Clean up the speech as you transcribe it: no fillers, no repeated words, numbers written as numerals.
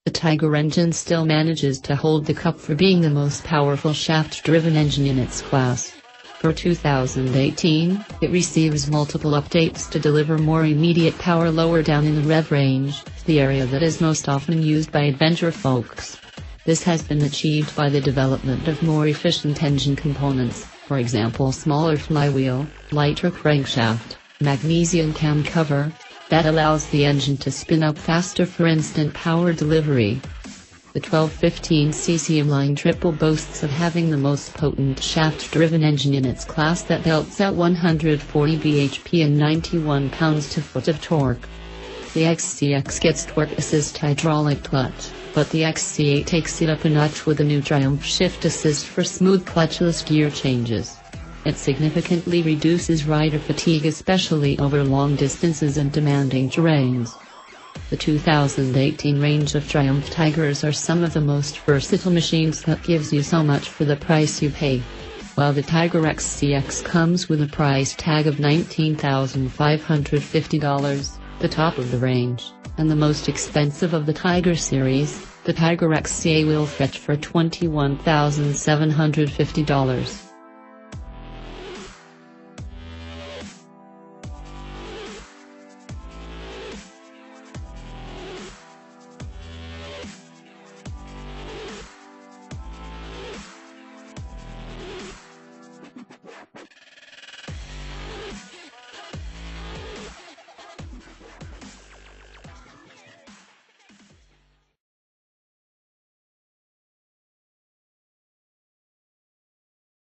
The Tiger engine still manages to hold the cup for being the most powerful shaft-driven engine in its class. For 2018, it receives multiple updates to deliver more immediate power lower down in the rev range, the area that is most often used by adventure folks. This has been achieved by the development of more efficient engine components, for example smaller flywheel, lighter crankshaft, magnesium cam cover, that allows the engine to spin up faster for instant power delivery. The 1215cc inline triple boasts of having the most potent shaft-driven engine in its class that belts out 140 bhp and 91 pounds-to-foot of torque. The XC6 gets torque assist hydraulic clutch, but the XC8 takes it up a notch with a new Triumph shift assist for smooth clutchless gear changes. It significantly reduces rider fatigue, especially over long distances and demanding terrains. The 2018 range of Triumph Tigers are some of the most versatile machines that gives you so much for the price you pay. While the Tiger XCX comes with a price tag of $19,550, the top of the range, and the most expensive of the Tiger series, the Tiger XCA will fetch for $21,750.